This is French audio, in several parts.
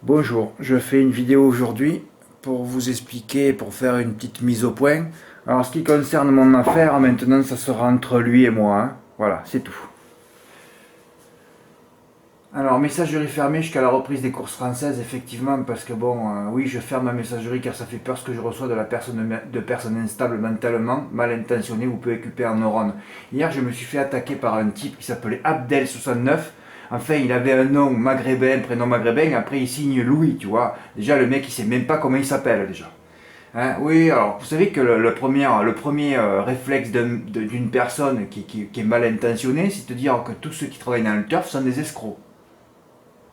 Bonjour, je fais une vidéo aujourd'hui pour vous expliquer, pour faire une petite mise au point. Alors, ce qui concerne mon affaire, maintenant, ça sera entre lui et moi, hein. Voilà, c'est tout. Alors, messagerie fermée jusqu'à la reprise des courses françaises, effectivement, parce que bon, oui, je ferme ma messagerie car ça fait peur ce que je reçois de personnes instables mentalement, mal intentionnées ou peu équipées en neurones. Hier, je me suis fait attaquer par un type qui s'appelait Abdel69. Enfin, il avait un nom maghrébin, prénom maghrébin, après il signe Louis, tu vois. Déjà, le mec, il sait même pas comment il s'appelle, déjà. Hein, oui, alors, vous savez que le premier réflexe d'une personne qui est mal intentionnée, c'est de dire que tous ceux qui travaillent dans le turf sont des escrocs.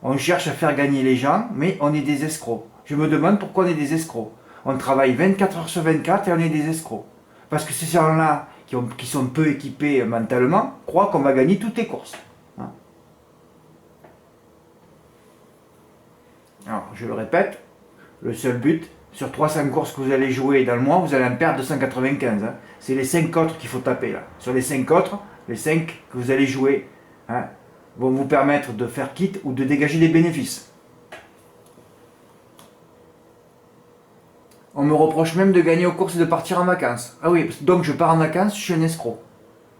On cherche à faire gagner les gens, mais on est des escrocs. Je me demande pourquoi on est des escrocs. On travaille 24 heures sur 24 et on est des escrocs. Parce que ces gens-là, qui sont peu équipés mentalement, croient qu'on va gagner toutes les courses. Hein. Alors, je le répète, le seul but, sur 300 courses que vous allez jouer dans le mois, vous allez en perdre 295. Hein. C'est les 5 autres qu'il faut taper là. Sur les 5 autres, les 5 que vous allez jouer, hein, vont vous permettre de faire quitte ou de dégager des bénéfices. On me reproche même de gagner aux courses et de partir en vacances. Ah oui, donc je pars en vacances, je suis un escroc.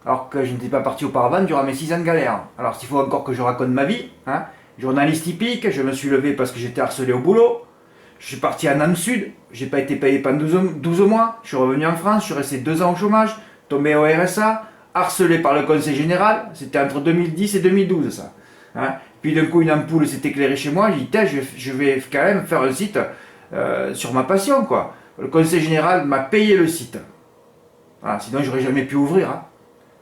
Alors que je n'étais pas parti auparavant durant mes 6 ans de galère. Alors s'il faut encore que je raconte ma vie, hein, journaliste typique, je me suis levé parce que j'étais harcelé au boulot. Je suis parti en Âme Sud, j'ai pas été payé pendant 12 mois. Je suis revenu en France, je suis resté 2 ans au chômage, tombé au RSA, harcelé par le conseil général, c'était entre 2010 et 2012 ça. Hein. Puis d'un coup une ampoule s'est éclairée chez moi, j'ai dit je vais quand même faire un site sur ma passion quoi. Le conseil général m'a payé le site. Voilà, sinon j'aurais jamais pu ouvrir. Hein.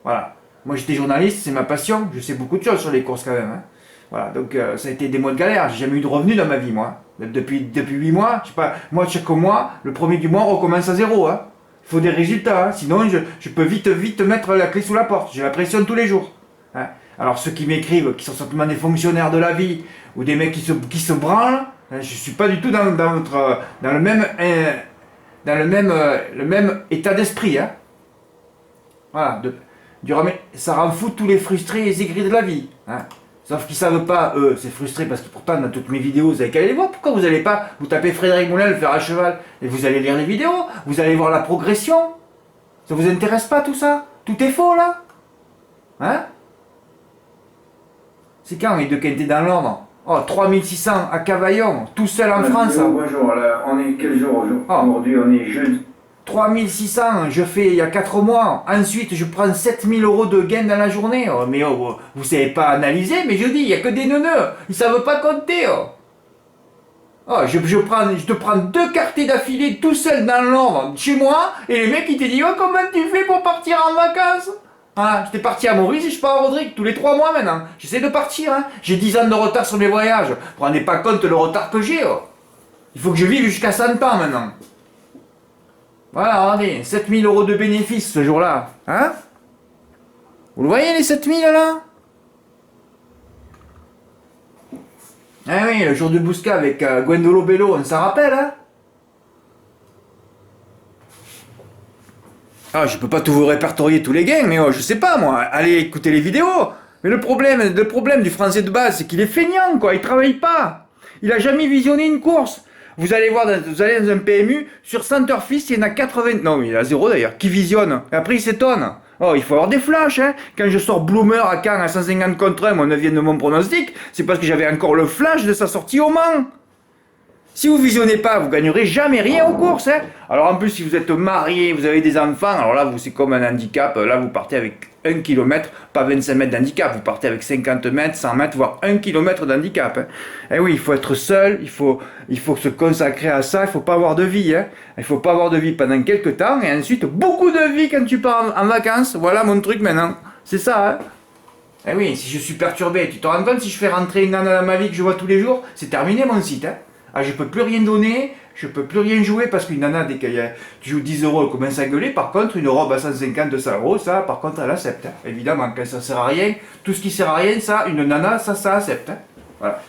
Voilà. Moi j'étais journaliste, c'est ma passion, je sais beaucoup de choses sur les courses quand même. Hein. Voilà, donc ça a été des mois de galère, j'ai jamais eu de revenus dans ma vie moi. Depuis 8 mois, je sais pas, moi chaque mois, le premier du mois on recommence à zéro. Hein. Il faut des résultats, hein. Sinon je peux vite mettre la clé sous la porte. J'ai la pression tous les jours. Hein. Alors ceux qui m'écrivent, qui sont simplement des fonctionnaires de la vie, ou des mecs qui se branlent, hein, je suis pas du tout dans le même état d'esprit. Hein. Voilà, ça rend fou tous les frustrés et les aigris de la vie. Hein. Sauf qu'ils savent pas, eux, c'est frustré parce que pourtant dans toutes mes vidéos, vous avez qu'à aller les voir. Pourquoi vous n'allez pas, vous tapez Frédéric Moulin, le fer à cheval, et vous allez lire les vidéos, vous allez voir la progression. Ça vous intéresse pas tout ça? Tout est faux là? Hein? C'est quand les deux quintés dans l'ordre? Oh, 3600 à Cavaillon, tout seul en France. Bonjour, là, on est quel jour aujourd'hui? On est jeudi. 3600, je fais il y a 4 mois. Ensuite, je prends 7000 euros de gain dans la journée. Oh, mais oh, vous savez pas analyser, mais je dis, il n'y a que des neuneux. Ils savent pas compter. Oh. Oh, je te prends 2 quartiers d'affilée tout seul dans l'ordre chez moi, et les mecs ils te disent, oh, comment tu fais pour partir en vacances? Ah, j'étais parti à Maurice et je pars à Rodrigue tous les 3 mois maintenant. J'essaie de partir. Hein. J'ai 10 ans de retard sur mes voyages. Vous ne rendez pas compte le retard que j'ai. Oh. Il faut que je vive jusqu'à 100 ans maintenant. Voilà, regardez, 7000 euros de bénéfices ce jour-là. Hein? Vous le voyez les 7000 là? Ah oui, le jour de Bousca avec Gwendolo Bello, on s'en rappelle, hein? Ah, je peux pas tout vous répertorier tous les gains, mais oh, je sais pas moi, allez écouter les vidéos. Mais le problème du français de base, c'est qu'il est feignant, quoi, il travaille pas. Il a jamais visionné une course. Vous allez dans un PMU, sur Centerfist, il y en a 80, non, il y en a 0 d'ailleurs, qui visionnent. Et après, il s'étonne. Oh, il faut avoir des flashs, hein. Quand je sors Bloomer à Caen à 150 contre 1, mon 9e de mon pronostic, c'est parce que j'avais encore le flash de sa sortie au Mans. Si vous visionnez pas, vous gagnerez jamais rien aux courses. Hein. Alors en plus, si vous êtes marié, vous avez des enfants, alors là, c'est comme un handicap. Là, vous partez avec 1 km, pas 25 mètres d'handicap. Vous partez avec 50 mètres, 100 mètres, voire 1 km d'handicap. Hein. Et oui, il faut être seul, il faut se consacrer à ça, il faut pas avoir de vie. Hein. Il faut pas avoir de vie pendant quelques temps, et ensuite, beaucoup de vie quand tu pars en vacances. Voilà mon truc maintenant. C'est ça, hein. Eh oui, si je suis perturbé, tu te rends compte, si je fais rentrer une nana dans ma vie que je vois tous les jours, c'est terminé mon site, hein. Ah, je peux plus rien donner, je peux plus rien jouer parce qu'une nana, dès que tu joues 10 euros, elle commence à gueuler. Par contre, une robe à 150, 200 euros, ça, par contre, elle accepte. Hein. Évidemment, quand ça sert à rien, tout ce qui sert à rien, ça, une nana, ça accepte. Hein. Voilà.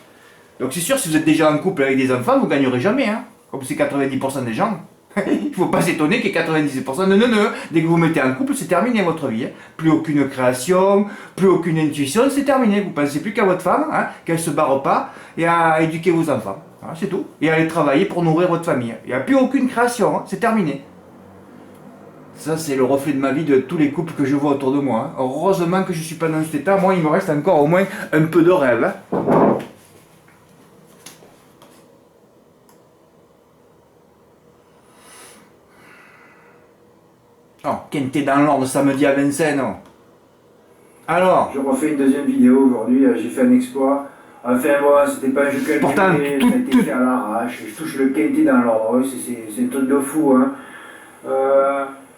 Donc c'est sûr, si vous êtes déjà en couple avec des enfants, vous gagnerez jamais. Hein. Comme c'est 90% des gens. Il faut pas s'étonner qu'il y ait 97% de neuneux. Dès que vous mettez en couple, c'est terminé votre vie. Hein. Plus aucune création, plus aucune intuition, c'est terminé. Vous pensez plus qu'à votre femme, hein, qu'elle se barre pas, et à éduquer vos enfants. Voilà, c'est tout. Et à aller travailler pour nourrir votre famille. Il n'y a plus aucune création, hein, c'est terminé. Ça, c'est le reflet de ma vie de tous les couples que je vois autour de moi. Hein. Heureusement que je ne suis pas dans cet état. Moi, il me reste encore au moins un peu de rêve. Hein. Oh, Quintet dans l'ordre samedi à Vincennes. Alors, Je refais une deuxième vidéo aujourd'hui, j'ai fait un exploit. Enfin bon, c'était pas un jeu calculé, Pourtant, ça a été fait à l'arrache. Je touche le quintet dans l'ordre, c'est un truc de fou. Hein.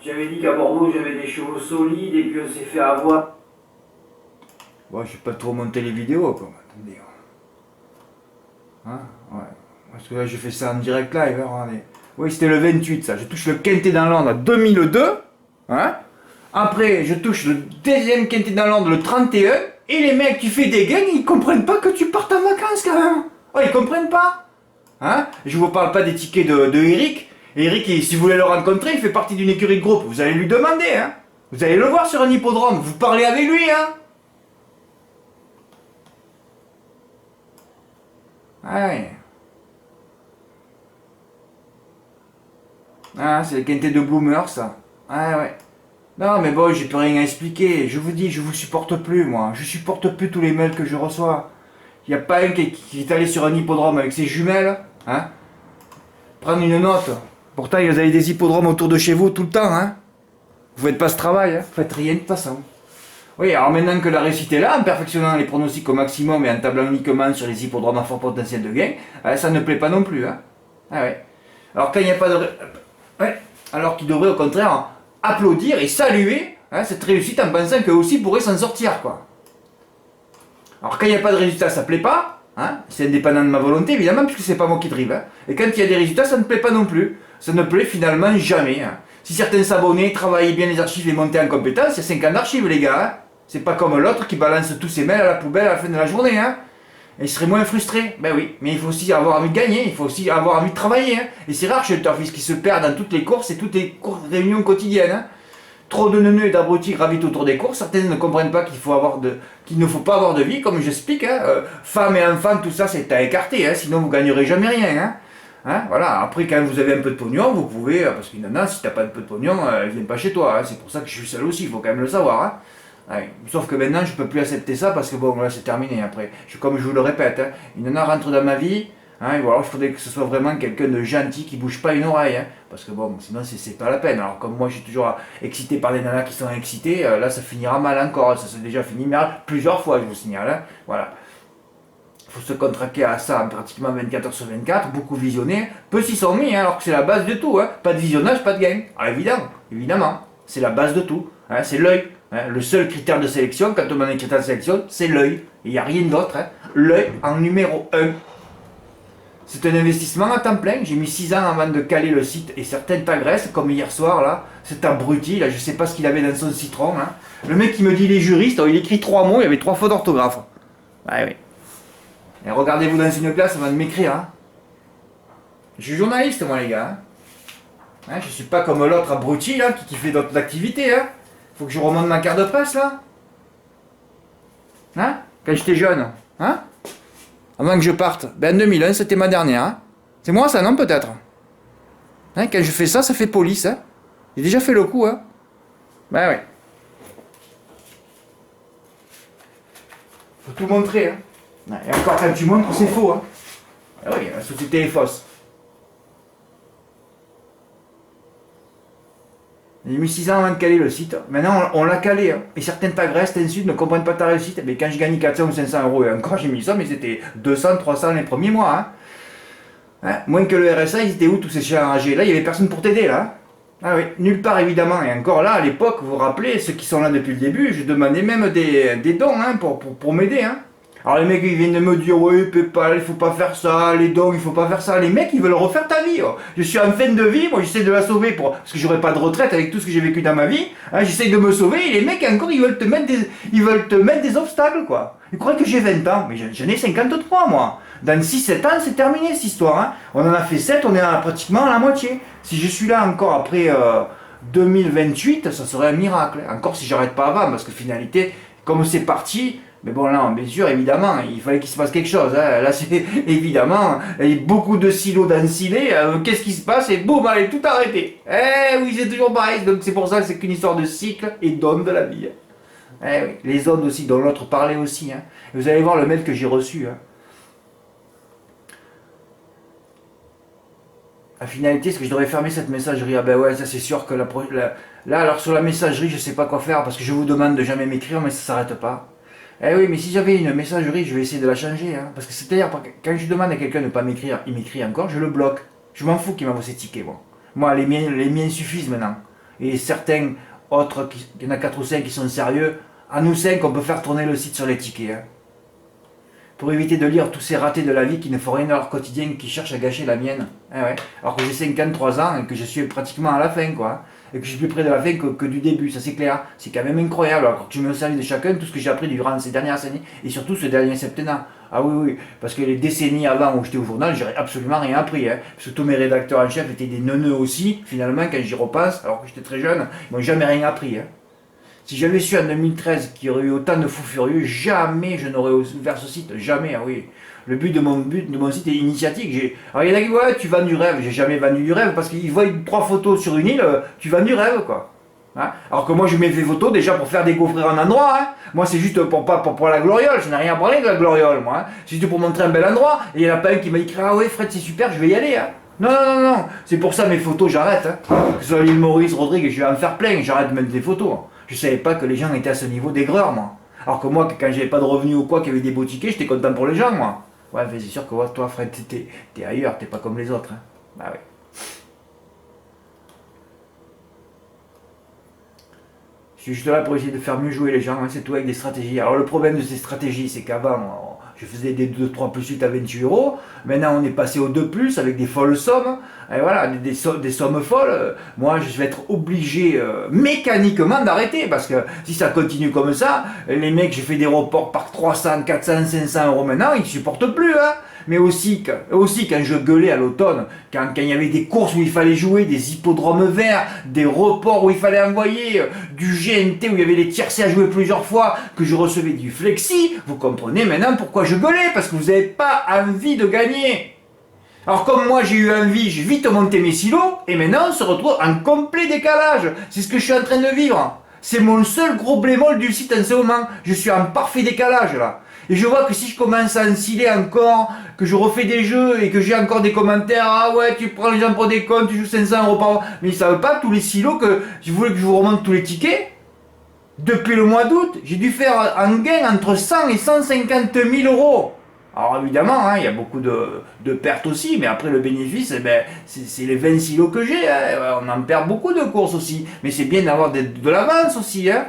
J'avais dit qu'à Bordeaux j'avais des chevaux solides et puis on s'est fait avoir. bon, je vais pas trop monter les vidéos, quoi. Attendez. Hein, ouais. Parce que là, je fais ça en direct live. Hein, regardez. Oui, c'était le 28, ça. Je touche le quintet dans l'ordre à 2002. Hein. Après, je touche le deuxième quintet dans l'ordre le 31. Et les mecs, tu fais des gains, ils comprennent pas que tu partes en vacances, quand même. Oh, ils comprennent pas. Hein. Je vous parle pas des tickets de Eric. Eric, si vous voulez le rencontrer, il fait partie d'une écurie de groupe. Vous allez lui demander, hein. Vous allez le voir sur un hippodrome. Vous parlez avec lui, hein. Ouais. Ah, c'est le quintet de Bloomer, ça. Ah ouais. Non, mais bon, j'ai plus rien à expliquer. Je vous dis, je vous supporte plus, moi. Je supporte plus tous les mails que je reçois. Il n'y a pas un qui est allé sur un hippodrome avec ses jumelles, hein. Prendre une note. Pourtant, vous avez des hippodromes autour de chez vous tout le temps, hein. Vous faites pas ce travail, hein. Vous faites rien de toute façon. Oui, alors maintenant que la réussite est là, en perfectionnant les pronostics au maximum et en tablant uniquement sur les hippodromes à fort potentiel de gain, ça ne plaît pas non plus, hein. Ah ouais. Alors quand il n'y a pas de... Ouais. Alors qu'il devrait au contraire applaudir et saluer, hein, cette réussite en pensant qu'eux aussi pourraient s'en sortir, quoi. Alors quand il n'y a pas de résultat, ça ne plaît pas, hein. C'est indépendant de ma volonté évidemment, puisque c'est pas moi qui drive, hein. Et quand il y a des résultats, ça ne plaît pas non plus. Ça ne plaît finalement jamais, hein. Si certains s'abonnaient, travaillaient bien les archives et montaient en compétence, il y a 5 ans d'archives, les gars, hein. C'est pas comme l'autre qui balance tous ses mails à la poubelle à la fin de la journée, hein. Et il serait moins frustré. Ben oui, mais il faut aussi avoir envie de gagner, il faut aussi avoir envie de travailler, hein. Et c'est rare chez le turfiste qui se perd dans toutes les courses et toutes les réunions quotidiennes, hein. Trop de neuneux et d'abrutis gravitent autour des courses. Certains ne comprennent pas qu'il ne faut pas avoir de vie, comme j'explique, hein. Femmes et enfants, tout ça c'est à écarter, hein. Sinon vous gagnerez jamais rien, hein. Hein, voilà. Après, quand vous avez un peu de pognon, vous pouvez, parce qu'une nana, si t'as pas un peu de pognon, elle vient pas chez toi, hein. C'est pour ça que je suis seul aussi, il faut quand même le savoir, hein. Ouais. Sauf que maintenant, je peux plus accepter ça parce que bon, là, c'est terminé après. Comme je vous le répète, hein, une nana rentre dans ma vie, hein, et voilà, il faudrait que ce soit vraiment quelqu'un de gentil qui bouge pas une oreille, hein, parce que bon, sinon, c'est pas la peine. Alors, comme moi, je suis toujours excité par les nanas qui sont excitées, là, ça finira mal encore. Ça s'est déjà fini mal plusieurs fois, je vous signale, hein, voilà. Il faut se contraquer à ça pratiquement 24 heures sur 24, beaucoup visionner, peu s'y sont mis, hein, alors que c'est la base de tout, hein. Pas de visionnage, pas de gain. Alors évidemment, c'est la base de tout, hein, c'est l'œil. Hein. Le seul critère de sélection, quand on a un critère de sélection, c'est l'œil. Il n'y a rien d'autre, hein. L'œil en numéro 1. C'est un investissement à temps plein, j'ai mis 6 ans avant de caler le site et certaines t'agressent, comme hier soir là, cet abruti, là, je sais pas ce qu'il avait dans son citron, hein. Le mec qui me dit il est juriste, alors, il écrit 3 mots, il y avait 3 fautes d'orthographe. Ouais, oui. Et regardez-vous dans une classe avant de m'écrire. Hein. Je suis journaliste, moi, les gars. Hein, je suis pas comme l'autre abruti là, qui fait d'autres activités. Hein. Faut que je remonte ma carte de presse, là. Hein. Quand j'étais jeune. Hein. Avant que je parte. Ben, en 2001, c'était ma dernière. Hein. C'est moi, ça, non, peut-être. Hein, quand je fais ça, ça fait police. Hein. J'ai déjà fait le coup. Hein. Ben, ouais. Faut tout montrer, hein. Et encore quand tu montres, c'est faux, hein. Ah oui, la société est fausse. J'ai mis 6 ans avant de caler le site. Maintenant, on l'a calé, hein. Et certains t'agressent, t'insultent, ne comprennent pas ta réussite. Mais quand je gagne 400 ou 500 euros, et encore j'ai mis ça, mais c'était 200, 300 les premiers mois, hein. Hein, moins que le RSA, ils étaient où tous ces chiens enragés? Là, il n'y avait personne pour t'aider, là. Ah oui, nulle part évidemment. Et encore là, à l'époque, vous vous rappelez, ceux qui sont là depuis le début, je demandais même des dons, hein, pour m'aider, hein. Alors les mecs ils viennent de me dire oui Paypal il faut pas faire ça, les dons il faut pas faire ça, les mecs ils veulent refaire ta vie, oh. Je suis en fin de vie, moi j'essaie de la sauver parce que j'aurai pas de retraite avec tout ce que j'ai vécu dans ma vie, hein, j'essaie de me sauver et les mecs encore ils veulent te mettre des obstacles quoi. Ils croient que j'ai 20 ans, mais j'en ai 53 moi. Dans 6-7 ans, c'est terminé cette histoire. Hein. On en a fait 7, on est pratiquement à la moitié. Si je suis là encore après 2028, ça serait un miracle. Encore si j'arrête pas avant, parce que finalité, comme c'est parti, mais bon là, bien sûr, évidemment, il fallait qu'il se passe quelque chose. Hein. Là, c'est évidemment, il y a beaucoup de silos d'ensilés. Qu'est-ce qui se passe? Et boum, allez, tout arrêté. Eh oui, c'est toujours pareil. Donc c'est pour ça que c'est qu'une histoire de cycle et d'onde de la vie. Eh oui, les ondes aussi, dont l'autre parlait aussi. Hein. Vous allez voir le mail que j'ai reçu. Hein. La finalité, c'est que je devrais fermer cette messagerie. Ah ben ouais, ça c'est sûr que là, alors sur la messagerie, je sais pas quoi faire parce que je vous demande de jamais m'écrire, mais ça s'arrête pas. Eh oui, mais si j'avais une messagerie, je vais essayer de la changer. Hein, parce que c'est-à-dire, quand je demande à quelqu'un de ne pas m'écrire, il m'écrit encore, je le bloque. Je m'en fous qu'il m'envoie ses tickets, moi. Moi, les miens suffisent maintenant. Et certains autres, il y en a 4 ou 5 qui sont sérieux, à nous 5, on peut faire tourner le site sur les tickets. Hein. Pour éviter de lire tous ces ratés de la vie qui ne font rien à leur quotidien, qui cherchent à gâcher la mienne. Eh ouais. Alors que j'ai 53 ans et que je suis pratiquement à la fin, quoi. Et que je suis plus près de la fin que du début, ça c'est clair. C'est quand même incroyable. Alors que je me sers de chacun, tout ce que j'ai appris durant ces dernières années, et surtout ce dernier septennat. Ah oui, oui, parce que les décennies avant où j'étais au journal, j'aurais absolument rien appris. Hein. Parce que tous mes rédacteurs en chef étaient des neuneux aussi, finalement, quand j'y repasse, alors que j'étais très jeune, ils m'ont jamais rien appris. Hein. Si j'avais su en 2013 qu'il y aurait eu autant de fous furieux, jamais je n'aurais ouvert ce site, jamais, ah oui. Le but de mon site est initiatique. Alors il y en a qui disent, ouais, tu vends du rêve. J'ai jamais vendu du rêve parce qu'ils voient 3 photos sur une île, tu vends du rêve, quoi. Hein, alors que moi je mets des photos déjà pour faire découvrir un endroit. Hein. Moi c'est juste pour la gloriole, je n'ai rien à parler de la gloriole, moi. Hein. C'est juste pour montrer un bel endroit. Et il y en a pas un qui m'a dit, ah ouais Fred c'est super, je vais y aller. Hein. Non, non, non, non, c'est pour ça mes photos j'arrête. Hein. Que ce soit l'île Maurice, Rodrigue, je vais en faire plein, j'arrête de mettre des photos. Je savais pas que les gens étaient à ce niveau d'aigreur, moi. Alors que moi, quand j'avais pas de revenus ou quoi, qu'il y avait des beaux tickets, j'étais content pour les gens, moi. Ouais, mais c'est sûr que toi, Fred, t'es ailleurs, t'es pas comme les autres. Hein. Bah ouais. Je suis juste là pour essayer de faire mieux jouer les gens, hein, c'est tout avec des stratégies. Alors le problème de ces stratégies, c'est qu'avant, je faisais des 2-3 plus 8 à 28 €. Maintenant, on est passé aux 2 plus avec des folles sommes. Et voilà, des sommes folles. Moi, je vais être obligé mécaniquement d'arrêter. Parce que si ça continue comme ça, les mecs, je fais des reports par 300, 400, 500 € maintenant, ils ne supportent plus. Hein. Mais aussi quand je gueulais à l'automne, quand il y avait des courses où il fallait jouer, des hippodromes verts, des reports où il fallait envoyer, du GNT où il y avait les tiercés à jouer plusieurs fois, que je recevais du flexi, vous comprenez maintenant pourquoi je gueulais, parce que vous n'avez pas envie de gagner. Alors comme moi j'ai eu envie, j'ai vite monté mes silos, et maintenant on se retrouve en complet décalage. C'est ce que je suis en train de vivre. C'est mon seul gros bémol du site en ce moment. Je suis en parfait décalage là. Et je vois que si je commence à ensiler encore, que je refais des jeux et que j'ai encore des commentaires, ah ouais, tu prends les gens pour des cons, tu joues 500 € par mois. Mais ils ne savent pas tous les silos que je voulais que je vous remonte tous les tickets. Depuis le mois d'août, j'ai dû faire un gain entre 100 et 150 000 €. Alors évidemment, hein, il y a beaucoup de pertes aussi, mais après le bénéfice, eh ben, c'est les 20 silos que j'ai. Hein. On en perd beaucoup de courses aussi. Mais c'est bien d'avoir de l'avance aussi. Hein.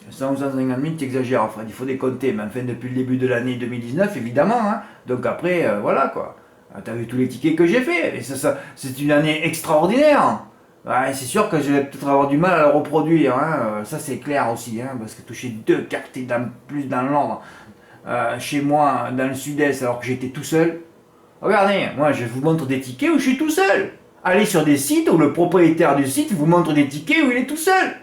100 ou 150 000, tu exagères, Fred, il faut décompter, mais enfin depuis le début de l'année 2019, évidemment, hein. Donc après, voilà quoi. T'as vu tous les tickets que j'ai fait, et ça c'est une année extraordinaire. Ouais, c'est sûr que je vais peut-être avoir du mal à le reproduire, hein. Ça c'est clair aussi, hein, parce que toucher 2 quartiers plus dans l'ordre, chez moi, dans le sud-est, alors que j'étais tout seul. Regardez, moi je vous montre des tickets où je suis tout seul. Allez sur des sites où le propriétaire du site vous montre des tickets où il est tout seul.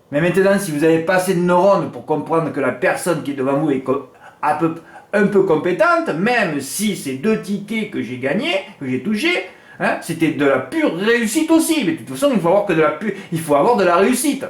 Mais maintenant, si vous n'avez pas assez de neurones pour comprendre que la personne qui est devant vous est un peu compétente, même si ces 2 tickets que j'ai gagnés, que j'ai touchés, hein, c'était de la pure réussite aussi. Mais de toute façon, il faut avoir de la réussite.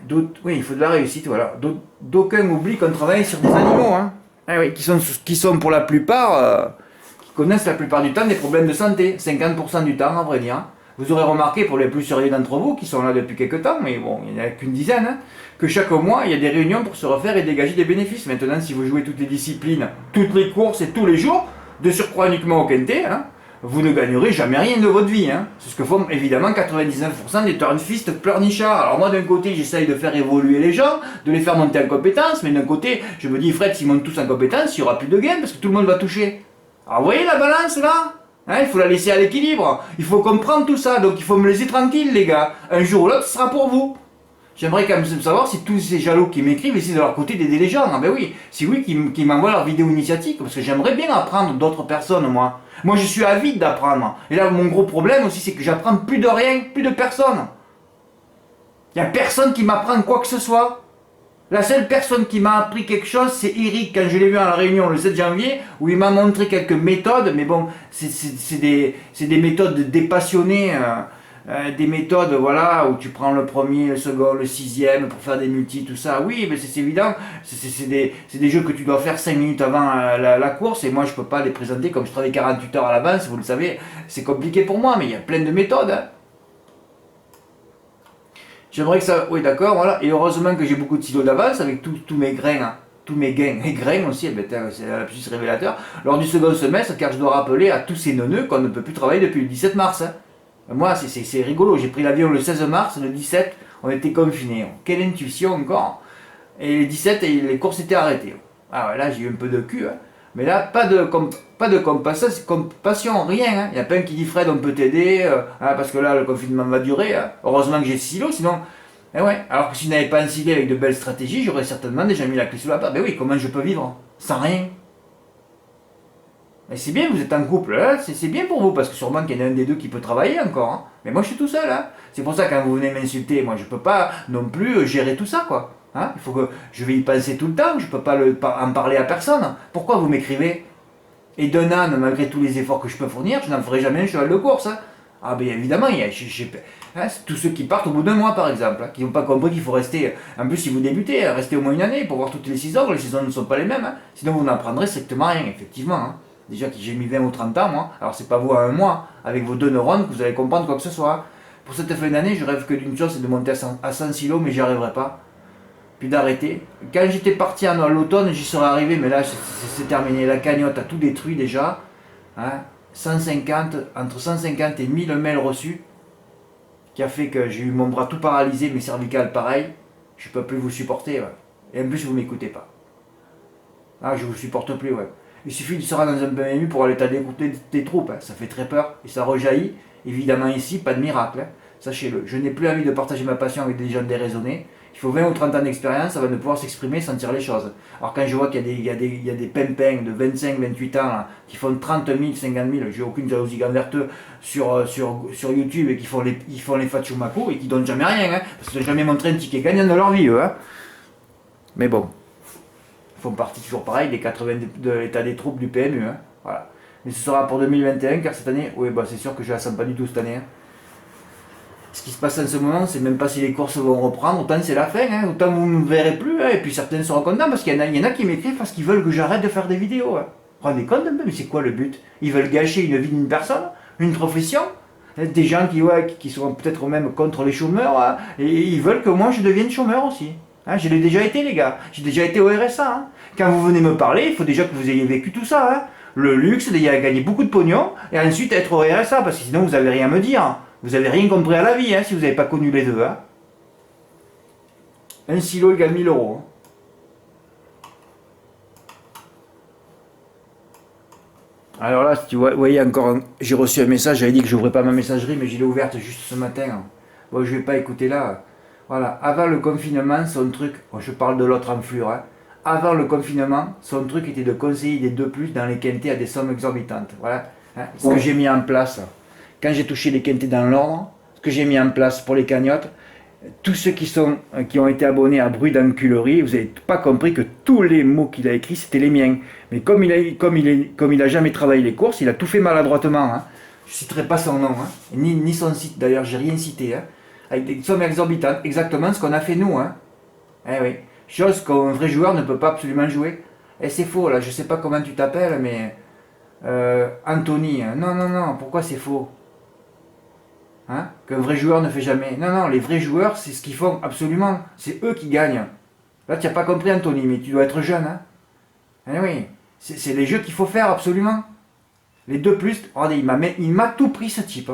Oui, il faut de la réussite, voilà. D'aucuns oublient qu'on travaille sur des animaux, hein. Ah oui, qui sont pour la plupart, qui connaissent la plupart du temps des problèmes de santé. 50% du temps, à vrai dire. Vous aurez remarqué, pour les plus sérieux d'entre vous, qui sont là depuis quelques temps, mais bon, il n'y en a qu'une dizaine, hein, que chaque mois, il y a des réunions pour se refaire et dégager des bénéfices. Maintenant, si vous jouez toutes les disciplines, toutes les courses et tous les jours, de surcroît uniquement au quintet, hein, vous ne gagnerez jamais rien de votre vie. Hein. C'est ce que font évidemment 99% des turnfistes pleurnichards. Alors moi, d'un côté, j'essaye de faire évoluer les gens, de les faire monter en compétence, mais d'un côté, je me dis, Fred, s'ils montent tous en compétence, il n'y aura plus de gains, parce que tout le monde va toucher. Alors vous voyez la balance, là? Hein, il faut la laisser à l'équilibre, il faut comprendre tout ça, donc il faut me laisser tranquille les gars, un jour ou l'autre ce sera pour vous. J'aimerais quand même savoir si tous ces jaloux qui m'écrivent essaient de leur côté d'aider les gens. Ah ben oui, c'est oui qui m'envoient leur vidéo initiatique, parce que j'aimerais bien apprendre d'autres personnes, moi. Moi, je suis avide d'apprendre. Et là, mon gros problème aussi, c'est que j'apprends plus de rien, plus de personne. Il n'y a personne qui m'apprend quoi que ce soit. La seule personne qui m'a appris quelque chose, c'est Eric, quand je l'ai vu à la réunion le 7 janvier, où il m'a montré quelques méthodes, mais bon, c'est des méthodes dépassionnés. Des méthodes, voilà, où tu prends le premier, le second, le sixième pour faire des multis, tout ça. Oui, mais c'est évident, c'est des jeux que tu dois faire 5 minutes avant la course, et moi je peux pas les présenter comme je travaille 48 heures à l'avance, vous le savez, c'est compliqué pour moi, mais il y a plein de méthodes. Hein. J'aimerais que ça, oui d'accord, voilà, et heureusement que j'ai beaucoup de silos d'avance avec tous mes grains, hein. Tous mes gains et grains aussi, c'est un plus révélateur, lors du second semestre, car je dois rappeler à tous ces neuneux qu'on ne peut plus travailler depuis le 17 mars. Hein. Moi, c'est rigolo. J'ai pris l'avion le 16 mars, le 17, on était confinés. Quelle intuition encore. Et le 17, les courses étaient arrêtées. Ah ouais, là, j'ai eu un peu de cul. Hein. Mais là, pas de compassion, rien. Hein. Il y a plein qui dit Fred, on peut t'aider. Parce que là, le confinement va durer. Hein. Heureusement que j'ai silo, sinon. Eh ouais. Alors que si je n'avais pas un silet avec de belles stratégies, j'aurais certainement déjà mis la clé sous la porte. Ben oui, comment je peux vivre sans rien? Mais c'est bien, vous êtes en couple, là, c'est bien pour vous, parce que sûrement qu'il y en a un des deux qui peut travailler encore. Hein. Mais moi je suis tout seul, hein. C'est pour ça que quand vous venez m'insulter, moi je peux pas non plus gérer tout ça, quoi. Hein. Il faut que je vais y penser tout le temps, je peux pas en parler à personne. Pourquoi vous m'écrivez? Et d'un âne, malgré tous les efforts que je peux fournir, je n'en ferai jamais un cheval de course. Hein. Ah ben évidemment, hein, c'est tous ceux qui partent au bout d'un mois par exemple, hein, qui n'ont pas compris qu'il faut rester, en plus si vous débutez, rester au moins une année pour voir toutes les saisons ne sont pas les mêmes, hein. Sinon vous n'apprendrez strictement rien, effectivement. Hein. Déjà que j'ai mis 20 ou 30 ans, moi. Alors c'est pas vous à un mois, avec vos 2 neurones, que vous allez comprendre quoi que ce soit. Pour cette fin d'année, je rêve que d'une chose, c'est de monter à 100 silos, mais j'y arriverai pas. Puis d'arrêter. Quand j'étais parti à l'automne, j'y serais arrivé, mais là, c'est terminé. La cagnotte a tout détruit déjà. Hein. 150, entre 150 et 1000 mails reçus, qui a fait que j'ai eu mon bras tout paralysé, mes cervicales pareil. Je peux plus vous supporter, ouais. Et en plus, vous m'écoutez pas. Ah, je vous supporte plus, ouais. Il suffit de se rendre dans un PMU pour aller t'écouter tes troupes, hein. Ça fait très peur et ça rejaillit. Évidemment ici, pas de miracle, hein. Sachez-le. Je n'ai plus envie de partager ma passion avec des gens déraisonnés. Il faut 20 ou 30 ans d'expérience avant de pouvoir s'exprimer et sentir les choses. Alors quand je vois qu'il y a des pimpins de 25, 28 ans là, qui font 30 000, 50 000, j'ai aucune jalousie envers eux sur YouTube et qui font les Fatchumako et qui donnent jamais rien, hein, parce qu'ils n'ont jamais montré un ticket gagnant de leur vie, eux. Hein. Mais bon. Font partie toujours pareil des 80 de l'état des troupes du PMU. Hein. Voilà. Mais ce sera pour 2021 car cette année, oui, bah, c'est sûr que je ne la sens pas du tout cette année. Hein. Ce qui se passe en ce moment, c'est même pas si les courses vont reprendre, autant c'est la fin, hein. Autant vous ne me verrez plus, hein. Et puis certains seront contents parce qu'il y en a qui m'écrivent parce qu'ils veulent que j'arrête de faire des vidéos. Hein. Rendez compte un peu, mais c'est quoi le but? Ils veulent gâcher une vie d'une personne, une profession, des gens qui sont peut-être même contre les chômeurs, hein. Et ils veulent que moi je devienne chômeur aussi. Hein, je l'ai déjà été, les gars. J'ai déjà été au RSA. Hein. Quand vous venez me parler, il faut déjà que vous ayez vécu tout ça. Hein. Le luxe, il y a gagné beaucoup de pognon, et ensuite être au RSA, parce que sinon vous n'avez rien à me dire. Vous n'avez rien compris à la vie, hein, si vous n'avez pas connu les deux. Hein. Un silo égale 1000 euros. Hein. Alors là, si tu voyez encore, j'ai reçu un message, j'avais dit que je n'ouvrais pas ma messagerie, mais je l'ai ouverte juste ce matin. Hein. Bon, je ne vais pas écouter là. Voilà, avant le confinement, son truc, bon, je parle de l'autre enflure, hein. Avant le confinement, son truc était de conseiller des 2+ dans les quintés à des sommes exorbitantes. Voilà, hein, ce que j'ai mis en place. Quand j'ai touché les quintés dans l'ordre, ce que j'ai mis en place pour les cagnottes, tous ceux qui ont été abonnés à Bruit d'Enculerie, vous n'avez pas compris que tous les mots qu'il a écrits, c'était les miens. Mais comme il a jamais travaillé les courses, il a tout fait maladroitement. Hein. Je ne citerai pas son nom, hein, ni son site d'ailleurs, j'ai rien cité. Hein. Avec des sommes exorbitantes, exactement ce qu'on a fait nous. Hein. Eh oui, chose qu'un vrai joueur ne peut pas absolument jouer. Et c'est faux, là, je sais pas comment tu t'appelles, mais... Anthony, hein. Non, pourquoi c'est faux? Hein? Qu'un vrai joueur ne fait jamais. Non, les vrais joueurs, c'est ce qu'ils font absolument. C'est eux qui gagnent. Là, tu n'as pas compris, Anthony, mais tu dois être jeune. Hein? Eh oui, c'est les jeux qu'il faut faire absolument. Les 2+, regardez, il m'a tout pris ce type.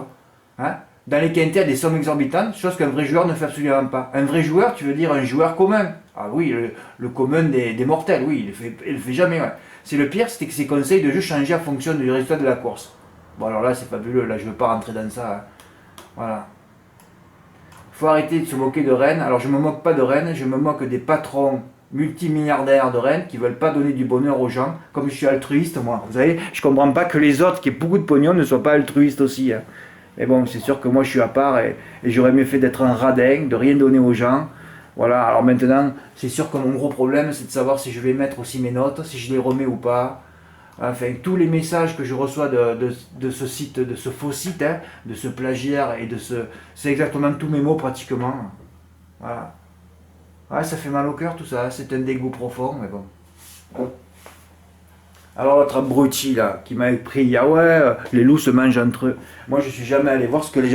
Hein? Dans les quintés, à des sommes exorbitantes, chose qu'un vrai joueur ne fait absolument pas. Un vrai joueur, tu veux dire un joueur commun. Ah oui, le commun des mortels, oui, il le fait jamais. Ouais. C'est le pire, c'était que ses conseils de jeu changeaient en fonction du résultat de la course. Bon alors là, c'est fabuleux, là je veux pas rentrer dans ça. Hein. Voilà. faut arrêter de se moquer de Rennes. Alors je me moque pas de Rennes, je me moque des patrons multimilliardaires de Rennes qui veulent pas donner du bonheur aux gens. Comme je suis altruiste moi, vous savez, je comprends pas que les autres qui aient beaucoup de pognon ne soient pas altruistes aussi. Hein. Mais bon, c'est sûr que moi je suis à part et j'aurais mieux fait d'être un radin, de rien donner aux gens. Voilà, alors maintenant, c'est sûr que mon gros problème c'est de savoir si je vais mettre aussi mes notes, si je les remets ou pas. Enfin, tous les messages que je reçois de ce site, de ce faux site, hein, de ce plagiaire et de ce... C'est exactement tous mes mots pratiquement. Voilà. Ouais, ça fait mal au cœur tout ça, c'est un dégoût profond, mais bon. Alors l'autre abruti là, qui m'a pris, ah ouais, les loups se mangent entre eux. Moi je suis jamais allé voir ce que les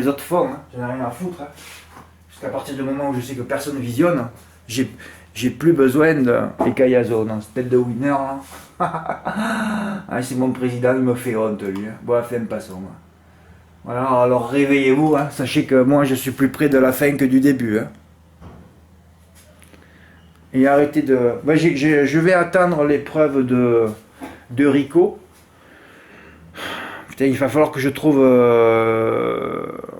autres font, hein. J'en ai rien à foutre. Hein. Parce qu'à partir du moment où je sais que personne visionne, j'ai plus besoin des caillasons, non, cette tête de winner là. Ah, c'est mon président, il me fait honte lui. Hein. Bon, enfin, passons. Hein. Voilà, alors réveillez-vous, hein. Sachez que moi je suis plus près de la fin que du début. Hein. Et arrêtez de... Moi, je vais attendre l'épreuve de Rico. Putain, il va falloir que je trouve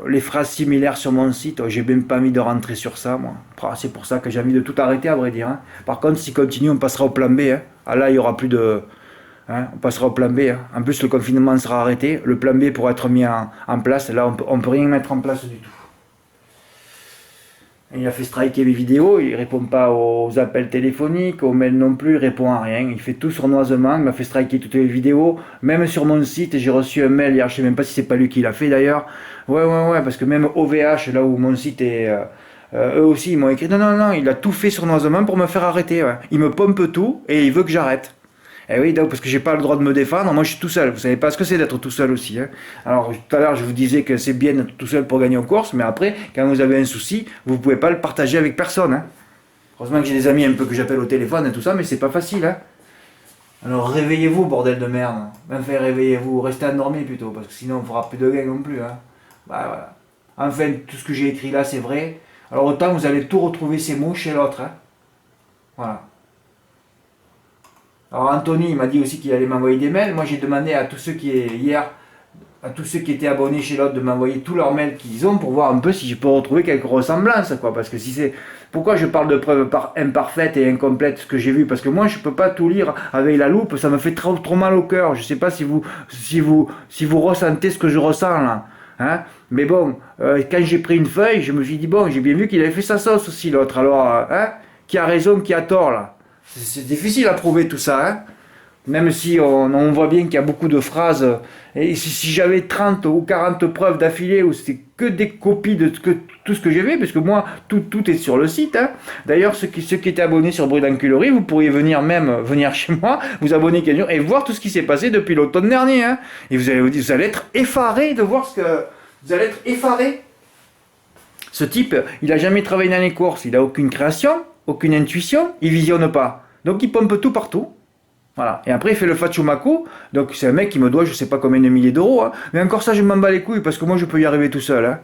les phrases similaires sur mon site. J'ai même pas mis de rentrer sur ça, moi. C'est pour ça que j'ai envie de tout arrêter, à vrai dire. Hein. Par contre, s'il continue, on passera au plan B. Hein. Ah là, il n'y aura plus de... Hein, on passera au plan B. Hein. En plus, le confinement sera arrêté. Le plan B pourra être mis en place. Là, on peut rien mettre en place du tout. Il a fait striker mes vidéos, il répond pas aux appels téléphoniques, aux mails non plus, il répond à rien. Il fait tout sournoisement, il m'a fait striker toutes les vidéos. Même sur mon site, j'ai reçu un mail hier, je sais même pas si c'est pas lui qui l'a fait d'ailleurs. Ouais, parce que même OVH, là où mon site est... eux aussi, ils m'ont écrit, non, il a tout fait sournoisement pour me faire arrêter. Ouais. Il me pompe tout et il veut que j'arrête. Eh oui, donc, parce que j'ai pas le droit de me défendre, moi je suis tout seul. Vous savez pas ce que c'est d'être tout seul aussi. Hein. Alors tout à l'heure je vous disais que c'est bien d'être tout seul pour gagner en course, mais après, quand vous avez un souci, vous pouvez pas le partager avec personne. Hein. Heureusement que j'ai des amis un peu que j'appelle au téléphone et tout ça, mais c'est pas facile. Hein. Alors réveillez-vous, bordel de merde. Enfin réveillez-vous, restez endormis plutôt, parce que sinon on fera plus de gain non plus. Hein. Bah voilà. Enfin, tout ce que j'ai écrit là c'est vrai. Alors autant vous allez tout retrouver ces mots chez l'autre. Hein. Voilà. Alors Anthony, il m'a dit aussi qu'il allait m'envoyer des mails. Moi j'ai demandé à tous ceux qui étaient abonnés chez l'autre de m'envoyer tous leurs mails qu'ils ont pour voir un peu si je peux retrouver quelques ressemblances, quoi. Parce que si c'est... Pourquoi je parle de preuves imparfaites et incomplètes, ce que j'ai vu? Parce que moi je peux pas tout lire avec la loupe, ça me fait trop mal au cœur. Je sais pas si vous ressentez ce que je ressens là. Hein, mais bon, quand j'ai pris une feuille, je me suis dit bon, j'ai bien vu qu'il avait fait sa sauce aussi l'autre. Alors, hein, qui a raison, qui a tort là? C'est difficile à prouver tout ça, hein. Même si on voit bien qu'il y a beaucoup de phrases. Et si j'avais 30 ou 40 preuves d'affilée où c'était que des copies de tout ce que j'ai fait, parce que moi, tout est sur le site. Hein. D'ailleurs, ceux qui étaient abonnés sur Bruit d'Enculerie, vous pourriez venir chez moi, vous abonner et voir tout ce qui s'est passé depuis l'automne dernier. Hein. Et vous allez être effarés de voir vous allez être effarés. Ce type, il n'a jamais travaillé dans les courses, il n'a aucune création, aucune intuition, il visionne pas. Donc il pompe tout partout. Voilà. Et après il fait le Fachumaku. Donc c'est un mec qui me doit je sais pas combien de milliers d'euros. Hein. Mais encore ça je m'en bats les couilles parce que moi je peux y arriver tout seul. Hein.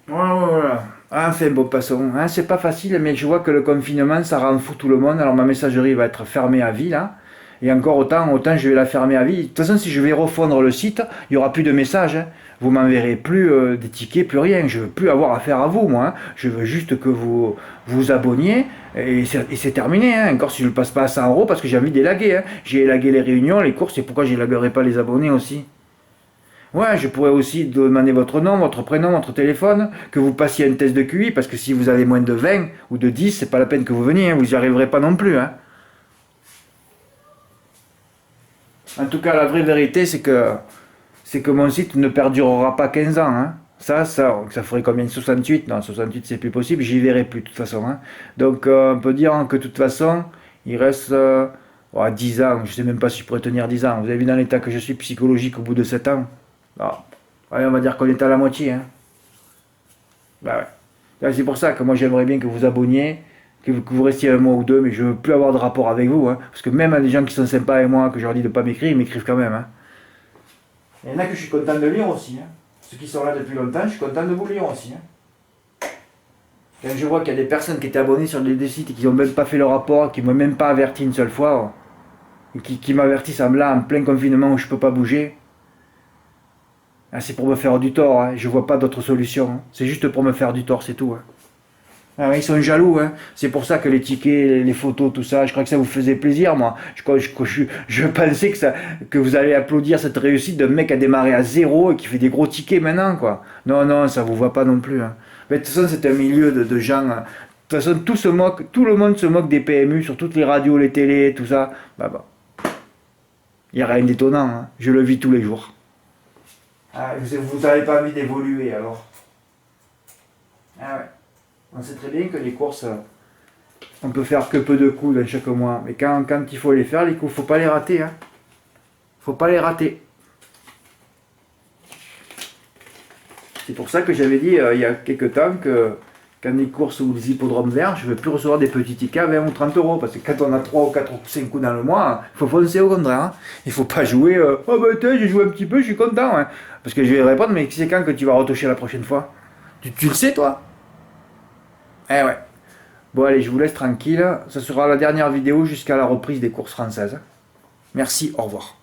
Voilà. Enfin bon passons. Hein. C'est pas facile mais je vois que le confinement ça rend fou tout le monde. Alors ma messagerie va être fermée à vie là. Et encore autant je vais la fermer à vie. De toute façon, si je vais refondre le site, il n'y aura plus de messages. Hein. Vous m'enverrez plus des tickets, plus rien. Je ne veux plus avoir affaire à vous, moi. Hein. Je veux juste que vous vous abonniez et c'est terminé. Hein. Encore si je ne le passe pas à 100 € parce que j'ai envie d'élaguer. Hein. J'ai élagué les réunions, les courses, et pourquoi j'élaguerai pas les abonnés aussi? Ouais, je pourrais aussi demander votre nom, votre prénom, votre téléphone, que vous passiez un test de QI, parce que si vous avez moins de 20 ou de 10, c'est pas la peine que vous veniez. Hein. Vous n'y arriverez pas non plus. Hein. En tout cas, la vraie vérité, c'est que mon site ne perdurera pas 15 ans. Hein. Ça ferait combien? 68? Non, 68, c'est plus possible. J'y verrai plus, de toute façon. Hein. Donc, on peut dire que de toute façon, il reste 10 ans. Je ne sais même pas si je pourrais tenir 10 ans. Vous avez vu dans l'état que je suis psychologique au bout de 7 ans. Alors, allez, on va dire qu'on est à la moitié. Hein. Bah ouais. C'est pour ça que moi, j'aimerais bien que vous abonniez. Que vous restiez un mois ou deux, mais je ne veux plus avoir de rapport avec vous. Hein, parce que même les gens qui sont sympas avec moi, que je leur dis de ne pas m'écrire, ils m'écrivent quand même. Hein. Il y en a que je suis content de lire aussi. Hein. Ceux qui sont là depuis longtemps, je suis content de vous lire aussi. Hein. Quand je vois qu'il y a des personnes qui étaient abonnées sur des sites et qui n'ont même pas fait le rapport, qui ne m'ont même pas averti une seule fois, et qui m'avertissent en plein confinement où je ne peux pas bouger. Ah, c'est pour me faire du tort, hein. Je vois pas d'autre solution, hein. C'est juste pour me faire du tort, c'est tout, hein. Ah ouais, ils sont jaloux, hein. C'est pour ça que les tickets, les photos, tout ça, je crois que ça vous faisait plaisir, moi. Je pensais que vous allez applaudir cette réussite d'un mec qui a démarré à zéro et qui fait des gros tickets maintenant, quoi. Non, non, ça vous va pas non plus, hein. Mais de toute façon, c'est un milieu de gens, hein. De toute façon, tout le monde se moque des PMU sur toutes les radios, les télés, tout ça. Bah. Il n'y a rien d'étonnant, hein. Je le vis tous les jours. Ah, vous n'avez pas envie d'évoluer, alors. Ah ouais. On sait très bien que les courses, on peut faire que peu de coups dans chaque mois. Mais quand il faut les faire, les coups, faut pas les rater, hein. Faut pas les rater. C'est pour ça que j'avais dit il y a quelques temps que quand les courses ou les hippodromes verts, je ne veux plus recevoir des petits tickets à 20 ou 30 euros. Parce que quand on a 3 ou 4 ou 5 coups dans le mois, il faut foncer au contraire, hein. Il ne faut pas jouer oh ben tiens, j'ai joué un petit peu, je suis content, hein. Parce que je vais répondre, mais c'est quand que tu vas retoucher la prochaine fois? Tu le sais, toi? Eh ouais. Bon allez, je vous laisse tranquille. Ça sera la dernière vidéo jusqu'à la reprise des courses françaises. Merci, au revoir.